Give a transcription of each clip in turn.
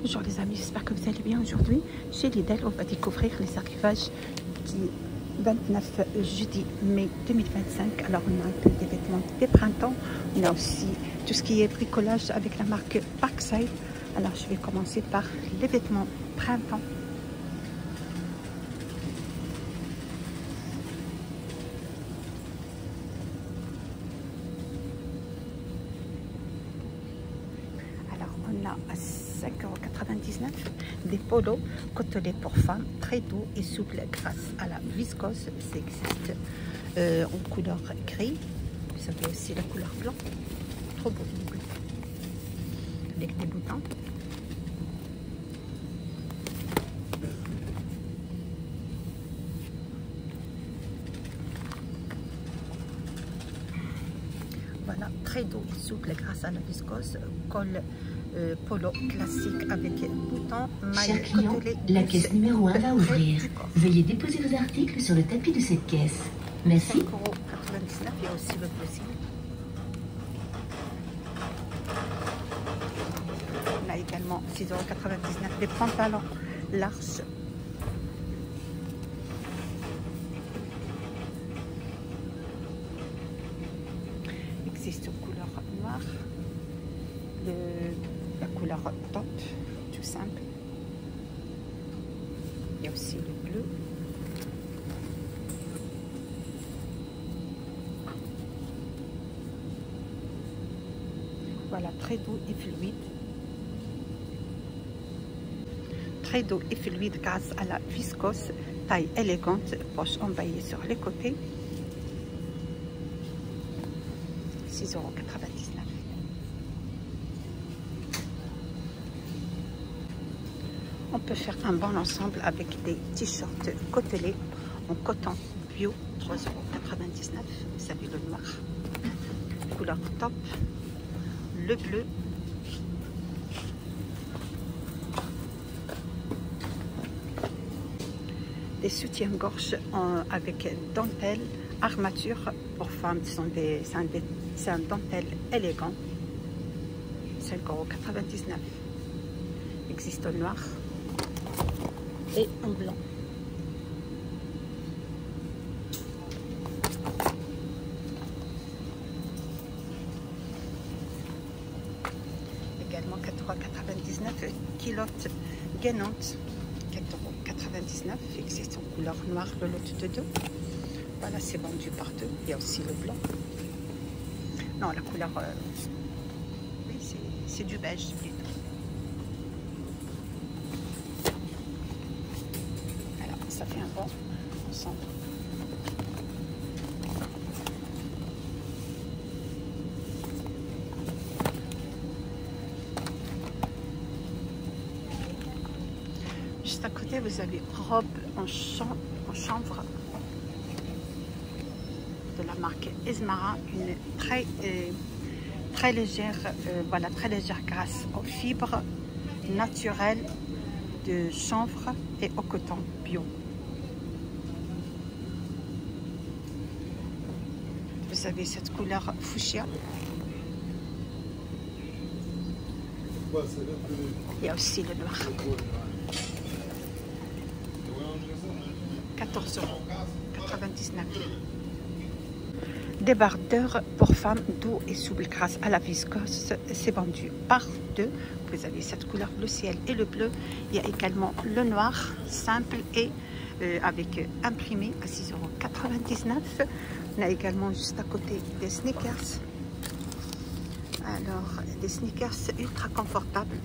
Bonjour les amis, j'espère que vous allez bien. Aujourd'hui chez Lidl, on va découvrir les arrivages du 29 jeudi mai 2025. Alors on a un peu des vêtements des printemps, on a aussi tout ce qui est bricolage avec la marque Parkside. Alors je vais commencer par les vêtements printemps. On a à 5,99 € des polos côtelés pour femmes, très doux et souples grâce à la viscose. Ça existe en couleur gris. Vous avez aussi la couleur blanc. Trop beau, avec des boutons. Voilà, très doux et souple grâce à la viscose. Col polo classique avec boutons, mailles côtelées. La caisse numéro 1 va ouvrir. Veuillez déposer vos articles sur le tapis de cette caisse. Merci. 5,99 €, il y a aussi le possible. On a également 6,99 € des pantalons larges. Existe en couleur noire, la couleur top, tout simple. Il y a aussi le bleu. Voilà, très doux et fluide. Très doux et fluide grâce à la viscose, taille élégante, poche emballée sur les côtés. 6,99 €. On peut faire un bon ensemble avec des t-shirts côtelés en coton bio, 3,99 €. Vous savez, le noir, couleur top, le bleu, des soutiens-gorge avec dentelle, armature pour femmes. C'est un dentelle élégant, 5,99 €. Existe en noir et en blanc. Également 4,99 €, culotte gainante, 4,99 €, existe en couleur noire, le lot de deux. Voilà, c'est vendu par deux. Il y a aussi le blanc. Non, la couleur, oui, c'est du beige plutôt. Alors, ça fait un bon ensemble. Juste à côté, vous avez robe en chanvre de la marque Esmara, une très légère, voilà, très légère grâce aux fibres naturelles de chanvre et au coton bio. Vous avez cette couleur fuchsia. Il y a aussi le noir. 14,99 €. Débardeur pour femmes doux et souple grâce à la viscose. C'est vendu par deux. Vous avez cette couleur bleu ciel et le bleu. Il y a également le noir simple et avec imprimé à 6,99 €. On a également juste à côté des sneakers. Alors, des sneakers ultra confortables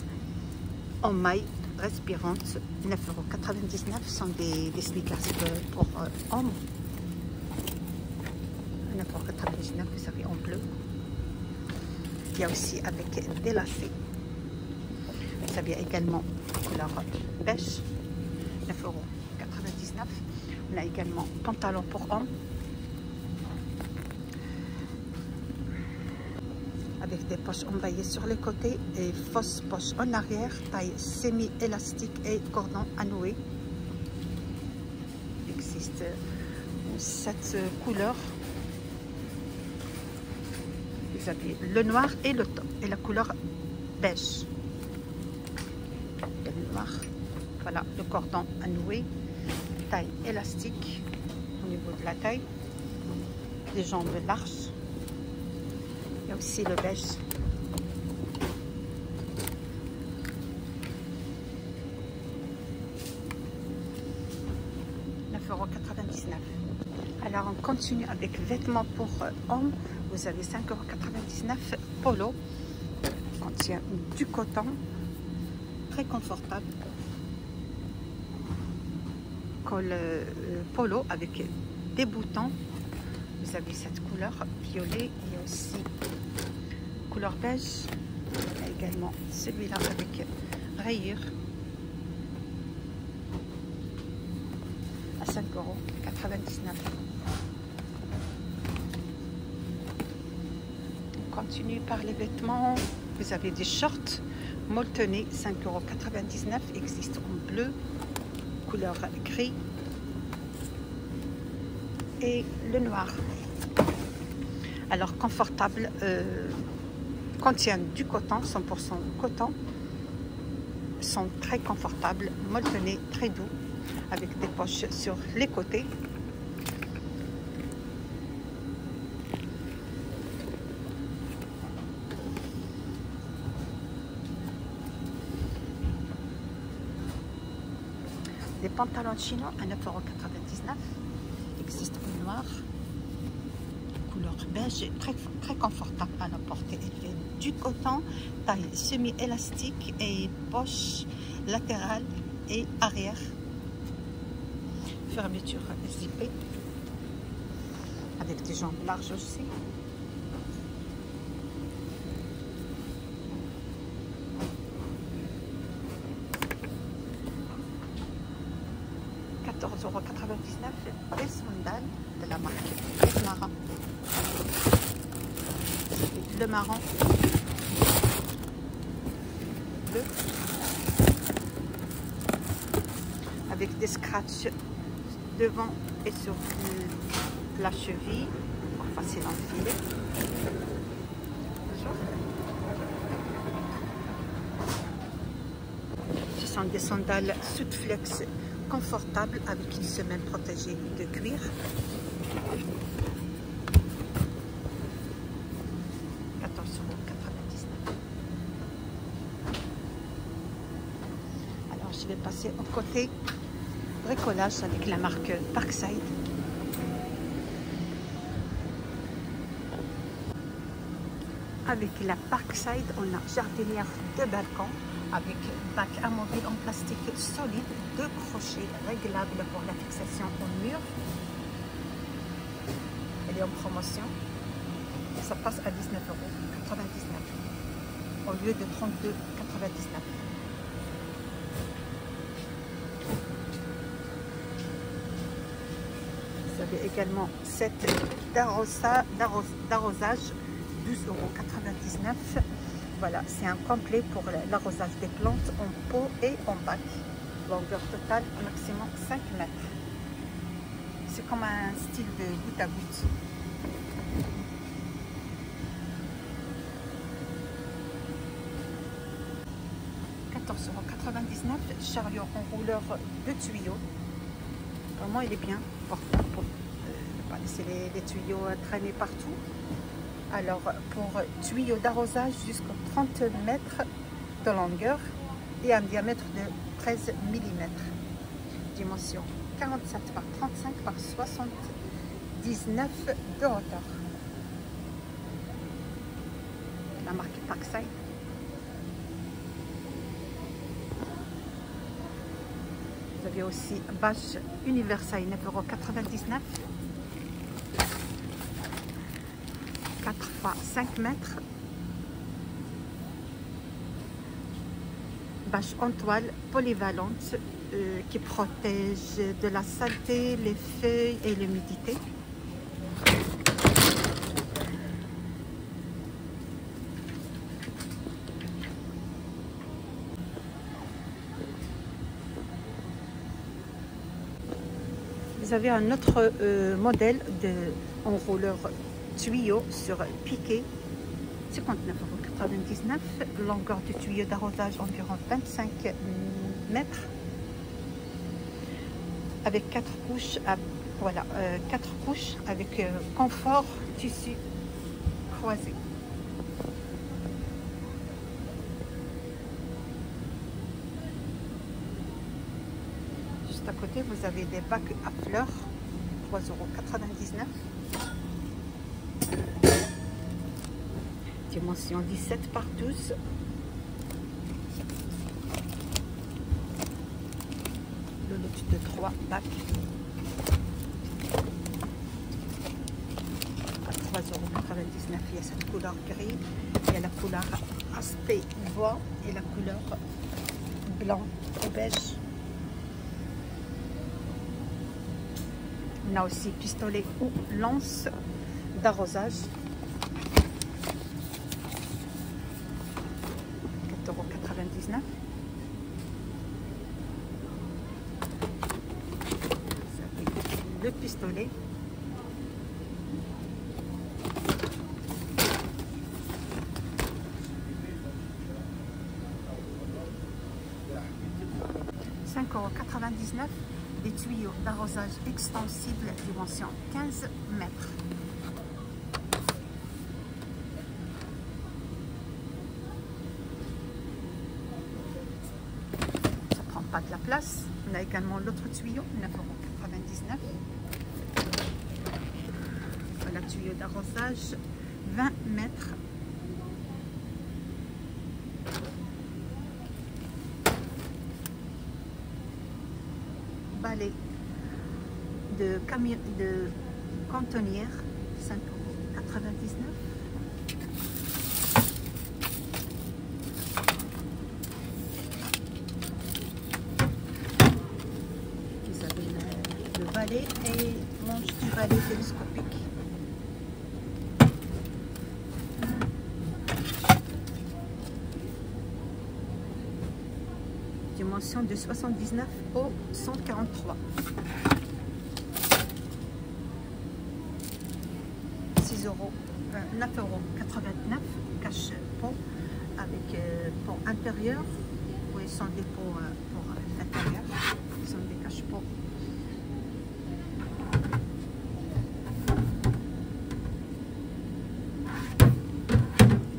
en maille respirante, 9,99 € sont des sneakers pour hommes. 9,99 €, vous savez, en bleu. Il y a aussi avec des lacets. Vous savez, également couleur beige, 9,99 €. On a également pantalon pour hommes avec des poches emballées sur les côtés et fausses poches en arrière, taille semi-élastique et cordon à nouer. Il existe cette couleur. Vous avez le noir et le top et la couleur beige. noir. Voilà le cordon à nouer, taille élastique au niveau de la taille, des jambes larges. Il y a aussi le beige. €9,99. Alors on continue avec vêtements pour hommes. Vous avez €5,99. Polo, contient du coton, très confortable. Col polo avec des boutons. Vous avez cette couleur violet. Il y a aussi couleur beige. Il y a également celui-là avec rayures à €5,99. On continue par les vêtements. Vous avez des shorts molletonnés, €5,99. Existe en bleu, couleur gris et le noir. Alors confortable, contient du coton, 100% coton, sont très confortables, molletonnés, très doux, avec des poches sur les côtés. Des pantalons chino à €9,99. Existe en noir, couleur beige, très confortable à la portée élevée. Du coton, taille semi-élastique et poche latérale et arrière. Fermeture zippée avec des jambes larges aussi. €14,99. Des sandales de la marque Marron. Le marron bleu avec des scratchs devant et sur la cheville pour facile à enfiler. Ce sont des sandales Soutflex confortables avec une semelle protégée de cuir. €14,99. Alors je vais passer au côté bricolage avec la marque Parkside. Avec la Parkside, on a jardinière de balcon avec bac amovible en plastique solide, 2 crochets réglables pour la fixation au mur. Elle est en promotion. Ça passe à €19,99 au lieu de €32,99. Vous avez également set d'arrosage, €12,99. Voilà, c'est un complet pour l'arrosage des plantes en pot et en bac. Longueur totale maximum 5 mètres. C'est comme un style de goutte à goutte. €14,99. Chariot enrouleur de tuyaux. Vraiment, il est bien pour ne pas laisser les tuyaux traîner partout. Alors, pour tuyaux d'arrosage jusqu'à 30 mètres de longueur et un diamètre de 13 mm. Dimension 47 par 35 par 79 de hauteur. La marque Parkside. Vous avez aussi bâche universelle, €9,99. 4 x 5 mètres. Bâche en toile polyvalente qui protège de la saleté, les feuilles et l'humidité. Vous avez un autre modèle d'enrouleur tuyau sur piquet, €59,99. Longueur du tuyau d'arrosage environ 25 mètres avec 4 couches. Voilà, 4 couches avec confort tissu croisé. Juste à côté, vous avez des bacs à fleurs, 3,99 €. Dimension 17 par 12. Le lot de 3 bacs. 3,99 €. Il y a cette couleur gris, il y a la couleur aspect bois et la couleur blanc et beige. On a aussi pistolet ou lance d'arrosage. 4,99 €. Le pistolet. €5,99 €. Des tuyaux d'arrosage extensibles, dimension 15 mètres. Ça prend pas de la place. On a également l'autre tuyau, 9,99 €. Voilà, tuyau d'arrosage 20 mètres. Balai de cantonnière, 5,99 €. Vous avez le balai et manche du balai télescopique. Dimension de 79 au 143. 9,89 €. Cache pot avec pot intérieur. Oui, ce sont des pots pour l'intérieur. Ce sont des cache-pots.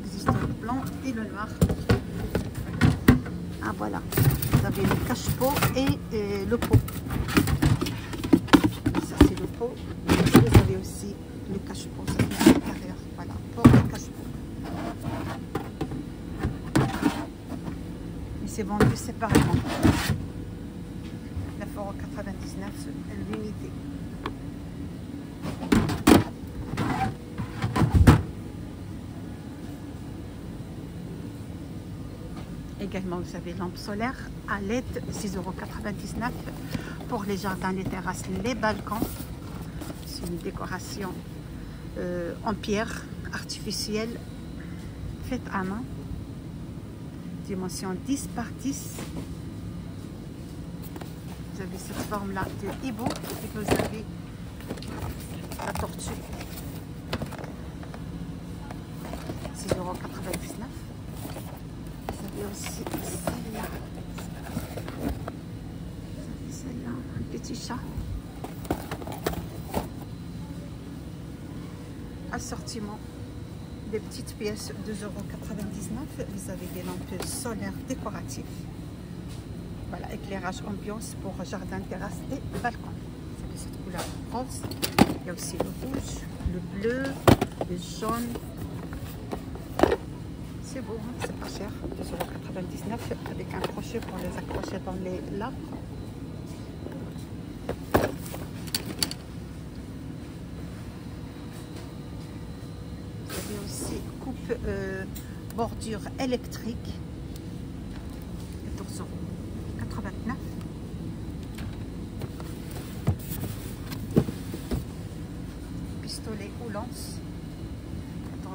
Il existe le blanc et le noir. Ah voilà, vous avez le cache-pot et le pot. Ça c'est le pot. Vous avez aussi le cache-pot, ça c'est à l'intérieur. Voilà, pot et cache-pot. Mais c'est vendu séparément. 9,99 € l'unité. Également, vous avez lampe solaire à LED, 6,99 € pour les jardins, les terrasses, les balcons. C'est une décoration en pierre artificielle faite à main. Dimension 10 par 10. Vous avez cette forme-là de hibou et vous avez la tortue. 6,99 €. Aussi celle-là, un petit chat. Assortiment des petites pièces, 2,99 €. Vous avez des lampes solaires décoratives. Voilà, éclairage ambiance pour jardin, terrasse et balcon. Vous avez cette couleur rose. Il y a aussi le rouge, le bleu, le jaune. C'est beau, hein, c'est pas cher, 2,99 € avec un crochet pour les accrocher dans les lampes. Vous avez aussi coupe bordure électrique, 14,89 €. Pistolet ou lance.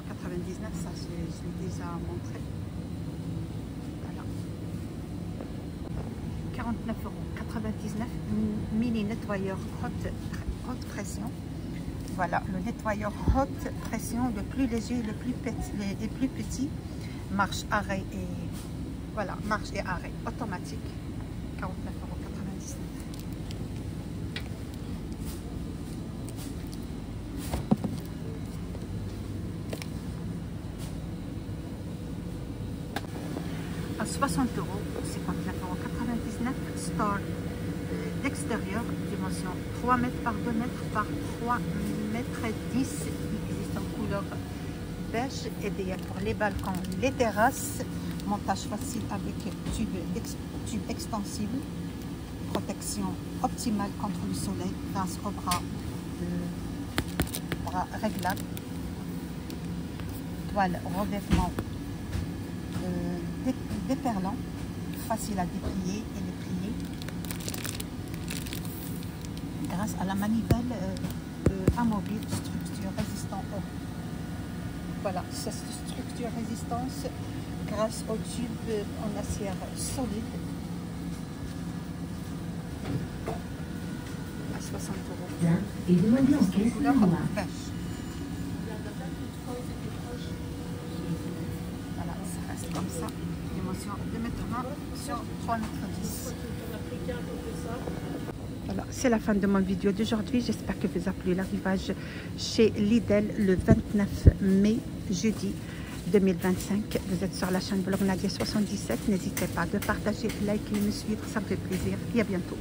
99, ça je l'ai déjà montré. Voilà. 49,99 €. Mini nettoyeur haute pression. Voilà, le nettoyeur haute pression le plus léger, le plus petit. Marche, arrêt et voilà, marche et arrêt automatique. 49,99 €. À 60 €, 59,99 €. Store d'extérieur, dimension 3 mètres par 2 mètres par 3 mètres 10. Il existe en couleur beige, idéal pour les balcons, les terrasses. Montage facile avec tube extensible. Protection optimale contre le soleil grâce au bras réglable. Toile revêtement déperlant, facile à déplier et déplier grâce à la manivelle amovible, structure résistante. Voilà, cette structure résistance grâce au tube en acier solide à 60 €. Et demandez en caisse Couleur noire. beige. Voilà, ça reste comme ça. Dimension 2 mètres 20 sur 3 mètres 10. Voilà, c'est la fin de mon vidéo d'aujourd'hui. J'espère que vous a plu l'arrivage chez Lidl le 29 mai, jeudi 2025. Vous êtes sur la chaîne Blog Nadia 77. N'hésitez pas de partager, liker et me suivre. Ça me fait plaisir. Et à bientôt.